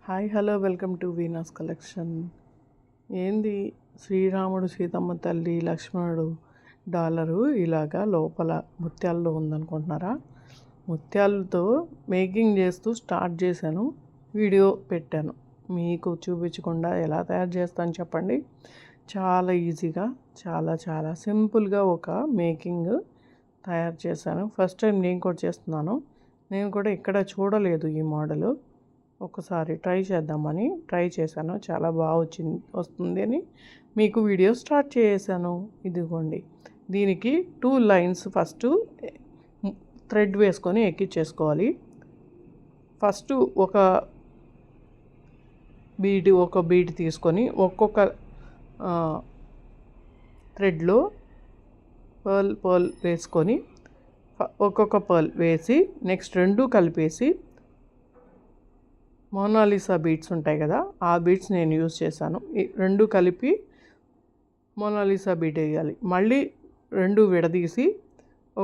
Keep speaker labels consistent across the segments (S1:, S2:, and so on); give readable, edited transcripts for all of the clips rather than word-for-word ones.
S1: Hi hello welcome to Veena's collection. ఏంది శ్రీరాముడు సీతమ్మ తల్లి లక్ష్మణుడు డాలరు ఇలాగా లోపల ముత్యాల్లో ఉందనుకుంటున్నారా? ముత్యాలతో మేకింగ్ చేస్తూ స్టార్ట్ చేశాను, వీడియో పెట్టాను. మీకు చూపించకుండా ఎలా తయారు చేస్తాను చెప్పండి. చాలా ఈజీగా చాలా చాలా సింపుల్గా ఒక మేకింగ్ తయారు చేశాను. ఫస్ట్ టైం నేను కూడా చేస్తున్నాను. నేను కూడా ఇక్కడ చూడలేదు ఈ మోడలు. ఒకసారి ట్రై చేద్దామని ట్రై చేశాను. చాలా బాగా వస్తుంది అని మీకు వీడియో స్టార్ట్ చేశాను. ఇదిగోండి, దీనికి 2 లైన్స్ ఫస్ట్ థ్రెడ్ వేసుకొని ఎక్కించేసుకోవాలి. ఫస్ట్ ఒక బీడ్ తీసుకొని ఒక్కొక్క థ్రెడ్లో పర్ల్ వేసుకొని ఒక్కొక్క పర్ల్ వేసి నెక్స్ట్ 2 కలిపేసి మోనాలిసా బీడ్స్ ఉంటాయి కదా, ఆ బీడ్స్ నేను యూజ్ చేశాను. ఈ 2 కలిపి మోనాలిసా బీడ్ వేయాలి. మళ్ళీ 2 విడదీసి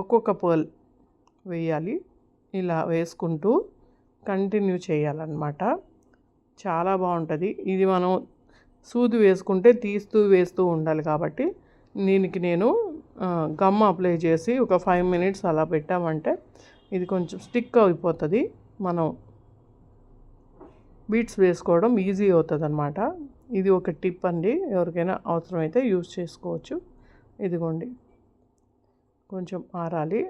S1: ఒక్కొక్క పర్ల్ వేయాలి. ఇలా వేసుకుంటూ కంటిన్యూ చేయాలన్నమాట. చాలా బాగుంటుంది. ఇది మనం సూది వేసుకుంటే వేస్తూ ఉండాలి కాబట్టి దీనికి నేను గమ్ అప్లై చేసి ఒక 5 మినిట్స్ అలా పెట్టామంటే ఇది కొంచెం స్టిక్ అయిపోతుంది. మనం బీడ్స్ వేసుకోవడం ఈజీ అవుతుంది అన్నమాట. ఇది ఒక టిప్ అండి, ఎవరికైనా అవసరమైతే యూజ్ చేసుకోవచ్చు. ఇదిగోండి, కొంచెం ఆరాలి.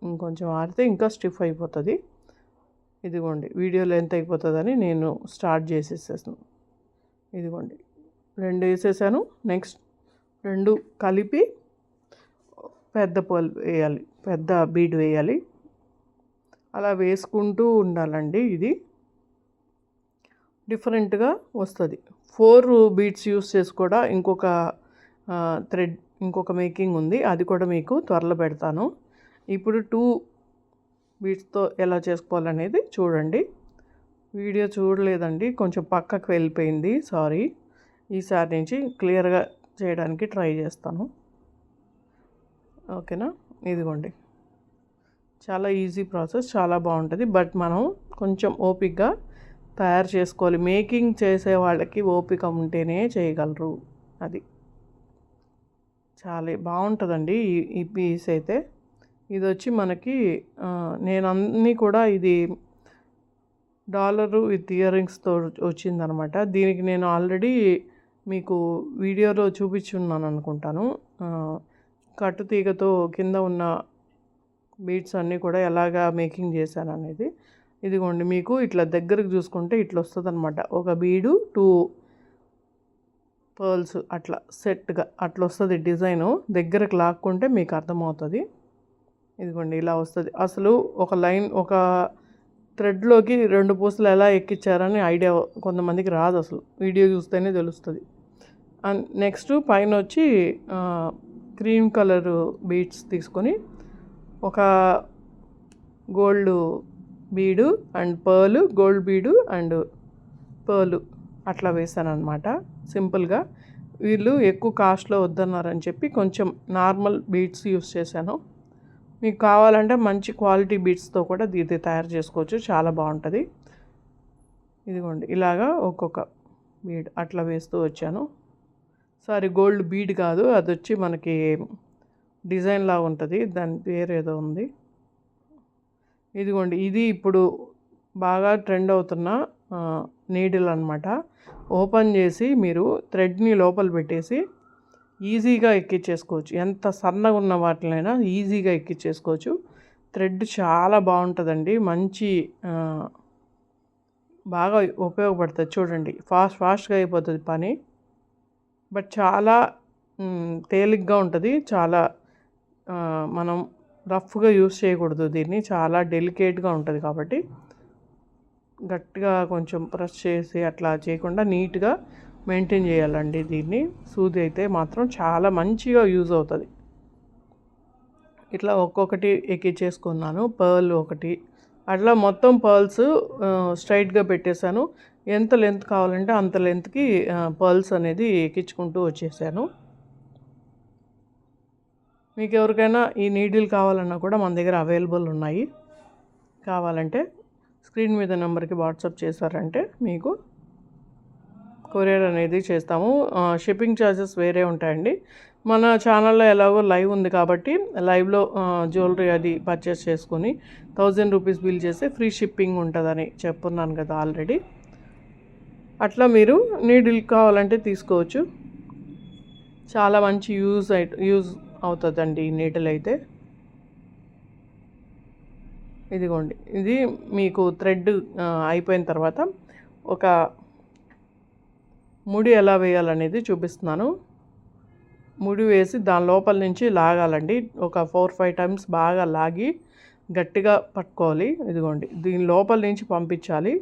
S1: ఇంకొంచెం ఆరితే ఇంకా స్టిఫ్ అయిపోతుంది. ఇదిగోండి, వీడియోలో ఎంత అయిపోతుందని నేను స్టార్ట్ చేసేసాను. ఇదిగోండి, 2 వేసేసాను. నెక్స్ట్ 2 కలిపి పెద్ద పర్ల్ వేయాలి, పెద్ద బీడ్ వేయాలి. అలా వేసుకుంటూ ఉండాలండి. ఇది డిఫరెంట్గా వస్తుంది. 4 బీడ్స్ యూస్ చేసి కూడా ఇంకొక మేకింగ్ ఉంది, అది కూడా మీకు త్వరలో పెడతాను. ఇప్పుడు 2 బీడ్స్తో ఎలా చేసుకోవాలనేది చూడండి. వీడియో చూడలేదండి, కొంచెం పక్కకు వెళ్ళిపోయింది, సారీ. ఈసారి నుంచి క్లియర్గా చేయడానికి ట్రై చేస్తాను, ఓకేనా? ఇదిగోండి, చాలా ఈజీ ప్రాసెస్, చాలా బాగుంటుంది. బట్ మనం కొంచెం ఓపికగా తయారు చేసుకోవాలి. మేకింగ్ చేసే వాళ్ళకి ఓపిక ఉంటేనే చేయగలరు. అది చాలా బాగుంటుందండి ఈ పీస్ అయితే. ఇది వచ్చి మనకి నేను అన్నీ కూడా ఇది డాలరు విత్ ఇయర్ రింగ్స్తో వచ్చిందనమాట. దీనికి నేను ఆల్రెడీ మీకు వీడియోలో చూపించున్నాను అనుకుంటాను. కట్టుతీగతో కింద ఉన్న బీడ్స్ అన్నీ కూడా ఎలాగా మేకింగ్ చేశాను అనేది. ఇదిగోండి, మీకు ఇట్లా దగ్గరకు చూసుకుంటే ఇట్లా వస్తుంది అనమాట. ఒక బీడు 2 పర్ల్స్ అట్లా సెట్గా అట్లా వస్తుంది డిజైను. దగ్గరకు లాక్కుంటే మీకు అర్థమవుతుంది. ఇదిగోండి, ఇలా వస్తుంది. అసలు ఒక లైన్, ఒక థ్రెడ్లోకి 2 పూసలు ఎలా ఎక్కించారని ఐడియా కొంతమందికి రాదు, అసలు వీడియో చూస్తేనే తెలుస్తుంది. అండ్ నెక్స్ట్ పైన వచ్చి క్రీమ్ కలర్ బీడ్స్ తీసుకొని ఒక గోల్డ్ బీడు అండ్ పర్ల్, గోల్డ్ బీడు అండ్ పర్ల్ అట్లా వేసాను అనమాట. సింపుల్గా వీళ్ళు ఎక్కువ కాస్ట్లో వద్దన్నారని చెప్పి కొంచెం నార్మల్ బీడ్స్ యూస్ చేశాను. మీకు కావాలంటే మంచి క్వాలిటీ బీడ్స్తో కూడా ఇది తయారు చేసుకోవచ్చు, చాలా బాగుంటుంది. ఇదిగోండి, ఇలాగా ఒక్కొక్క బీడ్ అట్లా వేస్తూ వచ్చాను. సారీ, గోల్డ్ బీడ్ కాదు, అది వచ్చి మనకి డిజైన్ లాగా ఉంటుంది, దాని పేరు ఏదో ఉంది. ఇదిగోండి, ఇది ఇప్పుడు బాగా ట్రెండ్ అవుతున్న నీడిల్ అనమాట. ఓపెన్ చేసి మీరు థ్రెడ్ని లోపల పెట్టేసి ఈజీగా ఎక్కించేసుకోవచ్చు. ఎంత సన్నగా ఉన్న వాటినైనా ఈజీగా ఎక్కించేసుకోవచ్చు. థ్రెడ్ చాలా బాగుంటుందండి, మంచి బాగా ఉపయోగపడుతుంది. చూడండి, ఫాస్ట్గా అయిపోతుంది పని, బట్ చాలా తేలిగ్గా ఉంటుంది. చాలా మనం రఫ్గా యూస్ చేయకూడదు దీన్ని, చాలా డెలికేట్గా ఉంటుంది కాబట్టి గట్టిగా కొంచెం ప్రెస్ చేసి అట్లా చేయకుండా నీట్గా మెయింటైన్ చేయాలండి దీన్ని. సూది అయితే మాత్రం చాలా మంచిగా యూజ్ అవుతుంది. ఇట్లా ఒక్కొక్కటి ఎక్కించేసుకున్నాను. పర్ల్ ఒకటి అట్లా మొత్తం పర్ల్స్ స్ట్రైట్గా పెట్టేశాను. ఎంత లెంత్ కావాలంటే అంత లెంత్కి పర్ల్స్ అనేది ఎక్కించుకుంటూ వచ్చేసాను. మీకు ఎవరికైనా ఈ నీడిల్ కావాలన్నా కూడా మన దగ్గర అవైలబుల్ ఉన్నాయి. కావాలంటే స్క్రీన్ మీద నెంబర్కి వాట్సాప్ చేశారంటే మీకు కొరియర్ అనేది చేస్తాము. షిప్పింగ్ ఛార్జెస్ వేరే ఉంటాయండి. మన ఛానల్లో ఎలాగో లైవ్ ఉంది కాబట్టి లైవ్లో జ్యువెలరీ అది పర్చేస్ చేసుకొని 1000 రూపీస్ బిల్ చేస్తే ఫ్రీ షిప్పింగ్ ఉంటుందని చెప్పున్నాను కదా ఆల్రెడీ. అట్లా మీరు నీడిల్ కావాలంటే తీసుకోవచ్చు. చాలా మంచి యూజ్ అవుతుందండి ఈ నీడిల్ అయితే. ఇదిగోండి, ఇది మీకు థ్రెడ్ అయిపోయిన తర్వాత ఒక ముడి ఎలా వేయాలనేది చూపిస్తున్నాను. ముడి వేసి దాని లోపల నుంచి లాగాలండి. ఒక 4-5 టైమ్స్ బాగా లాగి గట్టిగా పట్టుకోవాలి. ఇదిగోండి, దీని లోపల నుంచి పంపించాలి.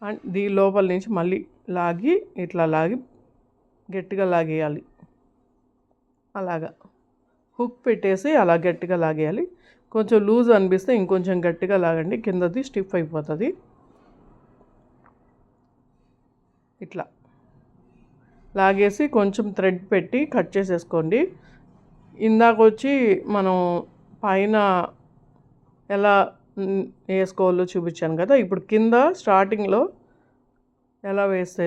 S1: అండ్ దీని లోపల నుంచి మళ్ళీ లాగి ఇట్లా లాగి గట్టిగా లాగేయాలి. అలాగా హుక్ పెట్టేసి అలా గట్టిగా లాగేయాలి. కొంచెం లూజ్ అనిపిస్తే ఇంకొంచెం గట్టిగా లాగండి, కిందది స్టిఫ్ అయిపోతుంది. ఇట్లా లాగేసి కొంచెం థ్రెడ్ పెట్టి కట్ చేసేసుకోండి. ఇందాక వచ్చి మనం పైన ఎలా వేసుకోవాలో చూపించాను కదా, ఇప్పుడు కింద స్టార్టింగ్లో ఎలా వేస్తే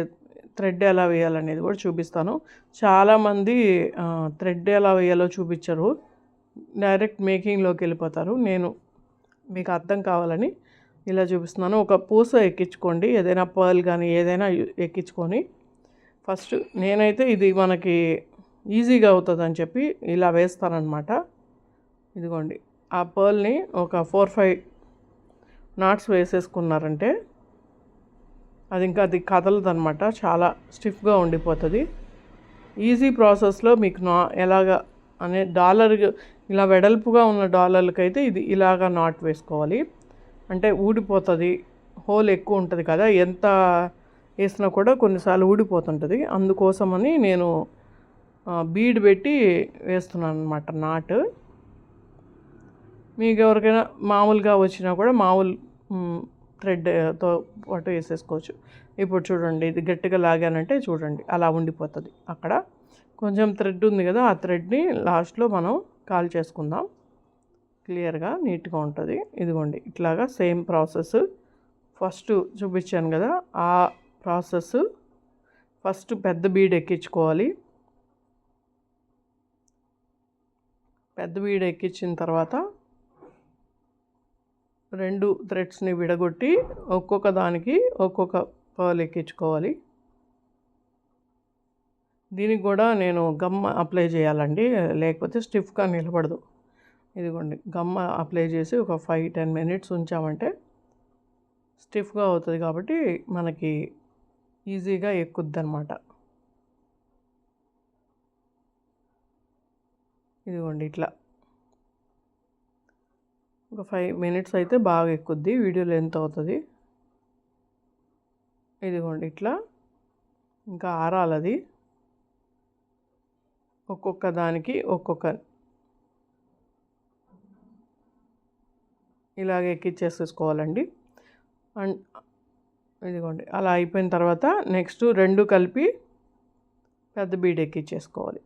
S1: థ్రెడ్ ఎలా వేయాలనేది కూడా చూపిస్తాను. చాలామంది థ్రెడ్ ఎలా వేయాలో చూపించరు, డైరెక్ట్ మేకింగ్లోకి వెళ్ళిపోతారు. నేను మీకు అర్థం కావాలని ఇలా చూపిస్తున్నాను. ఒక పూస ఎక్కించుకోండి, ఏదైనా పర్ల్ కానీ ఏదైనా ఎక్కించుకొని. ఫస్ట్ నేనైతే ఇది మనకి ఈజీగా అవుతుందని చెప్పి ఇలా వేస్తానన్నమాట. ఇదిగోండి, ఆ పర్ల్ని ఒక 4-5 నాట్స్ వేసేసుకున్నారంటే అది కదలదనమాట, చాలా స్టిఫ్గా ఉండిపోతుంది. ఈజీ ప్రాసెస్లో మీకు ఎలాగా అనే డాలర్ ఇలా వెడల్పుగా ఉన్న డాలర్లకైతే ఇది ఇలాగా నాట్ వేసుకోవాలి. అంటే ఊడిపోతుంది, హోల్ ఎక్కువ ఉంటుంది కదా, ఎంత వేసినా కూడా కొన్నిసార్లు ఊడిపోతుంటుంది. అందుకోసమని నేను బీడ్ పెట్టి వేస్తున్నాను అనమాట నాట్. మీకు ఎవరికైనా మామూలుగా వచ్చినా కూడా మామూలు థ్రెడ్తో పాటు వేసేసుకోవచ్చు. ఇప్పుడు చూడండి, ఇది గట్టిగా లాగానంటే చూడండి అలా ఉండిపోతుంది. అక్కడ కొంచెం థ్రెడ్ ఉంది కదా, ఆ థ్రెడ్ని లాస్ట్లో మనం కాల్ చేసుకుందాం, క్లియర్గా నీట్గా ఉంటుంది. ఇదిగోండి, ఇట్లాగా సేమ్ ప్రాసెస్ ఫస్ట్ చూపించాను కదా, ఆ ప్రాసెస్ ఫస్ట్ పెద్ద బీడ్ ఎక్కించుకోవాలి. పెద్ద బీడ్ ఎక్కించిన తర్వాత 2 థ్రెడ్స్ని విడగొట్టి ఒక్కొక్క దానికి ఒక్కొక్క పర్ల్ ఎక్కించుకోవాలి. దీనికి కూడా నేను గమ్ అప్లై చేయాలండి, లేకపోతే స్టిఫ్గా నిలబడదు. ఇదిగోండి, గమ్ అప్లై చేసి ఒక 5-10 మినిట్స్ ఉంచామంటే స్టిఫ్గా అవుతుంది కాబట్టి మనకి ఈజీగా ఎక్కుద్ది అనమాట. ఇదిగోండి, ఇట్లా ఒక 5 మినిట్స్ అయితే బాగా ఎక్కుద్ది, వీడియో లెంత్ అవుతుంది. ఇదిగోండి, ఇట్లా ఇంకా ఆరాలది. ఒక్కొక్క దానికి ఒక్కొక్క ఇలాగ ఎక్కిచ్చేసేసుకోవాలండి. అండ్ ఇదిగోండి, అలా అయిపోయిన తర్వాత నెక్స్ట్ 2 కలిపి పెద్ద బీడ్ ఎక్కిచ్చేసుకోవాలి.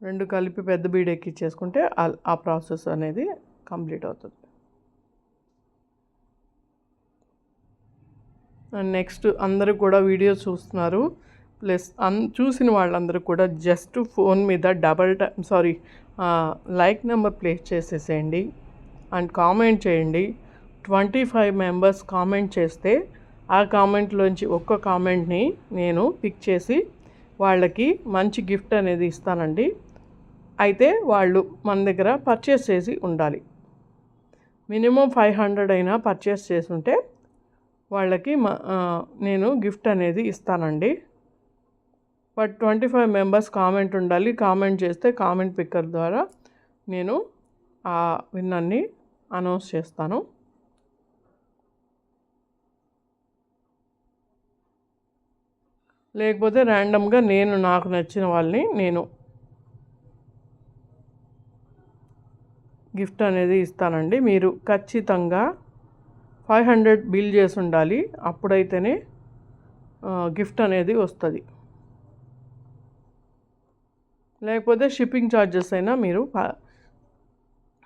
S1: 2 కలిపి పెద్ద బీడ్ ఎక్కిచ్చేసుకుంటే ఆ ప్రాసెస్ అనేది కంప్లీట్ అవుతుంది. అండ్ నెక్స్ట్ అందరూ కూడా వీడియో చూస్తున్నారు, ప్లస్ చూసిన వాళ్ళందరూ కూడా జస్ట్ ఫోన్ మీద లైక్ నెంబర్ ప్లేస్ చేసేసేయండి అండ్ కామెంట్ చేయండి. 25 మెంబర్స్ కామెంట్ చేస్తే ఆ కామెంట్లోంచి ఒక్క కామెంట్ని నేను పిక్ చేసి వాళ్ళకి మంచి గిఫ్ట్ అనేది ఇస్తానండి. అయితే వాళ్ళు మన దగ్గర పర్చేస్ చేసి ఉండాలి. మినిమం 500 అయినా పర్చేస్ చేసి ఉంటే వాళ్ళకి నేను గిఫ్ట్ అనేది ఇస్తానండి. బట్ 25 మెంబర్స్ కామెంట్ ఉండాలి. కామెంట్ చేస్తే కామెంట్ పిక్కర్ ద్వారా నేను ఆ విన్నర్ని అనౌన్స్ చేస్తాను. లేకపోతే ర్యాండమ్గా నాకు నచ్చిన వాళ్ళని నేను గిఫ్ట్ అనేది ఇస్తానండి. మీరు ఖచ్చితంగా 500 బిల్ చేసి ఉండాలి, అప్పుడైతేనే గిఫ్ట్ అనేది వస్తుంది. లేకపోతే షిప్పింగ్ ఛార్జెస్ అయినా మీరు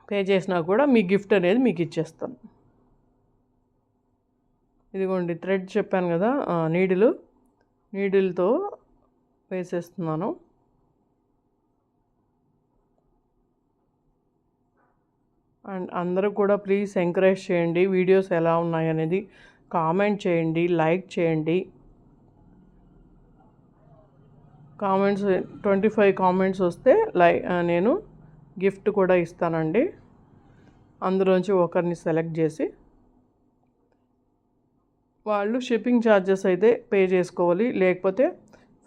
S1: పే చేసినా కూడా మీ గిఫ్ట్ అనేది మీకు ఇచ్చేస్తాను. ఇదిగోండి థ్రెడ్ చెప్పాను కదా, నీడిల్తో వేసేస్తున్నాను. అండ్ అందరూ కూడా ప్లీజ్ ఎంకరేజ్ చేయండి. వీడియోస్ ఎలా ఉన్నాయనేది కామెంట్ చేయండి, లైక్ చేయండి. కామెంట్స్ 25 కామెంట్స్ వస్తే నేను గిఫ్ట్ కూడా ఇస్తానండి. అందులోంచి ఒకరిని సెలెక్ట్ చేసి వాళ్ళు షిప్పింగ్ ఛార్జెస్ అయితే పే చేసుకోవాలి, లేకపోతే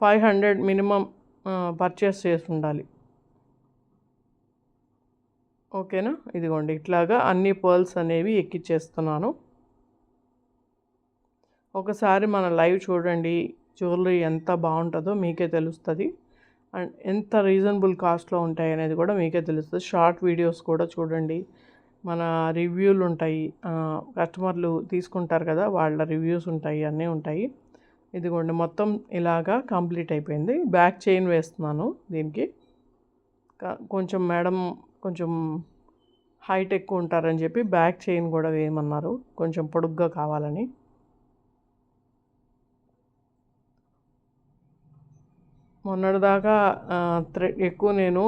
S1: 500 మినిమం పర్చేస్ చేసి ఉండాలి. ఓకేనా? ఇదిగోండి ఇట్లాగా అన్ని పర్ల్స్ అనేవి ఎక్కిచ్చేస్తున్నాను. ఒకసారి మన లైవ్ చూడండి, జ్యువెలరీ ఎంత బాగుంటుందో మీకే తెలుస్తుంది. అండ్ ఎంత రీజనబుల్ కాస్ట్లో ఉంటాయి అనేది కూడా మీకే తెలుస్తుంది. షార్ట్ వీడియోస్ కూడా చూడండి, మన రివ్యూలు ఉంటాయి, కస్టమర్లు తీసుకుంటారు కదా, వాళ్ళ రివ్యూస్ ఉంటాయి, అన్నీ ఉంటాయి. ఇదిగోండి మొత్తం ఇలాగా కంప్లీట్ అయిపోయింది. బ్యాక్ చైన్ వేస్తున్నాను దీనికి. కొంచెం మేడం కొంచెం హైట్ ఎక్కువ ఉంటారని చెప్పి బ్యాక్ చైన్ కూడా వేయమన్నారు, కొంచెం పొడుగ్గా కావాలని. మొన్నటిదాకా ఎక్కువ నేను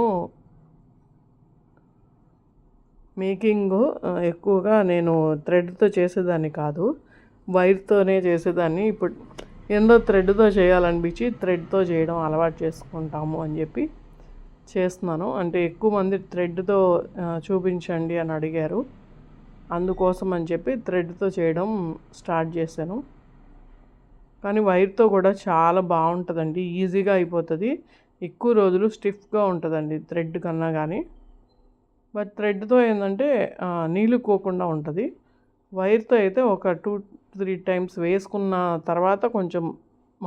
S1: మేకింగ్ ఎక్కువగా నేను థ్రెడ్తో చేసేదాన్ని కాదు, వైర్తోనే చేసేదాన్ని. ఇప్పుడు ఏందో థ్రెడ్తో చేయాలనిపించి థ్రెడ్తో చేయడం అలవాటు చేసుకుంటాము అని చెప్పి చేస్తున్నాను. అంటే ఎక్కువ మంది థ్రెడ్తో చూపించండి అని అడిగారు, అందుకోసం అని చెప్పి థ్రెడ్తో చేయడం స్టార్ట్ చేశాను. కానీ వైర్తో కూడా చాలా బాగుంటుందండి, ఈజీగా అయిపోతుంది. ఎక్కువ రోజులు స్టిఫ్గా ఉంటుందండి థ్రెడ్ కన్నా కానీ. బట్ థ్రెడ్తో ఏంటంటే నీళ్ళుకోకుండా ఉంటుంది. వైర్తో అయితే ఒక 2-3 టైమ్స్ వేసుకున్న తర్వాత కొంచెం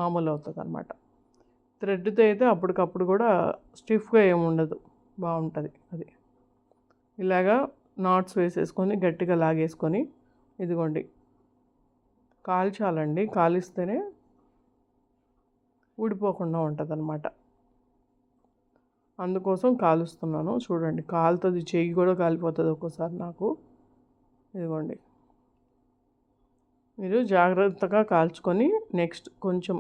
S1: మామూలు అవుతుంది అన్నమాట. థ్రెడ్తో అయితే అప్పటికప్పుడు కూడా స్టిఫ్గా ఏముండదు, బాగుంటుంది అది. ఇలాగా నాట్స్ వేసేసుకొని గట్టిగా లాగేసుకొని ఇదిగోండి కాల్చాలండి, కాలిస్తేనే ఊడిపోకుండా ఉంటుంది అన్నమాట. అందుకోసం కాలుస్తున్నాను. చూడండి కాలుతుంది, చెయ్యి కూడా కాలిపోతుంది ఒక్కోసారి నాకు. ఇదిగోండి మీరు జాగ్రత్తగా కాల్చుకొని నెక్స్ట్ కొంచెం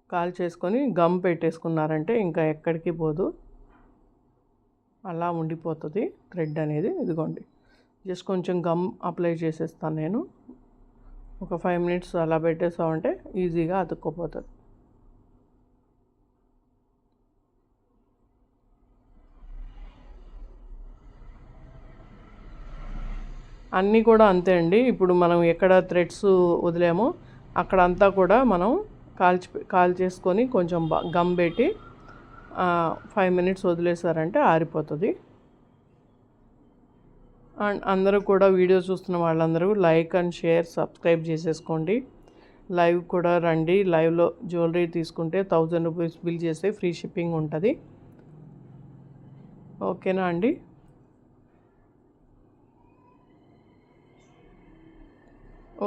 S1: కాల్చేసుకొని గమ్ పెట్టేసుకున్నారంటే ఇంకా ఎక్కడికి పోదు, అలా ఉండిపోతుంది థ్రెడ్ అనేది. ఇదిగోండి జస్ట్ కొంచెం గమ్ అప్లై చేసేస్తాను నేను. ఒక 5 మినిట్స్ అలా పెట్టేసామంటే ఈజీగా అతుక్కోపోతుంది. అన్నీ కూడా అంతే అండి. ఇప్పుడు మనం ఎక్కడ థ్రెడ్స్ వదిలేమో అక్కడంతా కూడా మనం కాల్చేసుకొని కొంచెం గమ్ పెట్టి 5 మినిట్స్ వదిలేసారంటే ఆరిపోతుంది. అండ్ అందరూ కూడా వీడియో చూస్తున్న వాళ్ళందరూ లైక్ అండ్ షేర్ సబ్స్క్రైబ్ చేసేసుకోండి. లైవ్ కూడా రండి, లైవ్లో జ్యువెలరీ తీసుకుంటే 1000 రూపీస్ బిల్ చేస్తే ఫ్రీ షిప్పింగ్ ఉంటుంది. ఓకేనా అండి?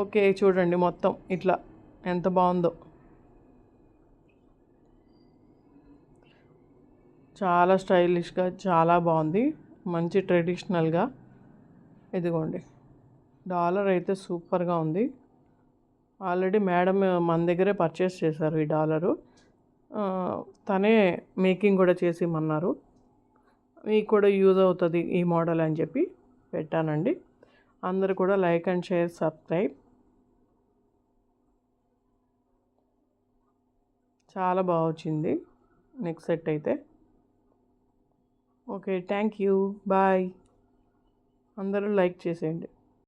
S1: ఓకే చూడండి మొత్తం ఇట్లా ఎంత బాగుందో, చాలా స్టైలిష్గా చాలా బాగుంది, మంచి ట్రెడిషనల్గా. ఇదిగోండి డాలర్ అయితే సూపర్గా ఉంది. ఆల్రెడీ మేడం మన దగ్గరే పర్చేస్ చేశారు ఈ డాలరు, తనే మేకింగ్ కూడా చేసి ఇమ్మన్నారు. మీకు కూడా యూజ్ అవుతుంది ఈ మోడల్ అని చెప్పి పెట్టానండి. అందరూ కూడా లైక్ అండ్ షేర్ సబ్స్క్రైబ్. చాలా బాగా వచ్చింది నెక్స్ట్ సెట్ అయితే. Okay thank you, bye. అందరూ లైక్ చేసేయండి.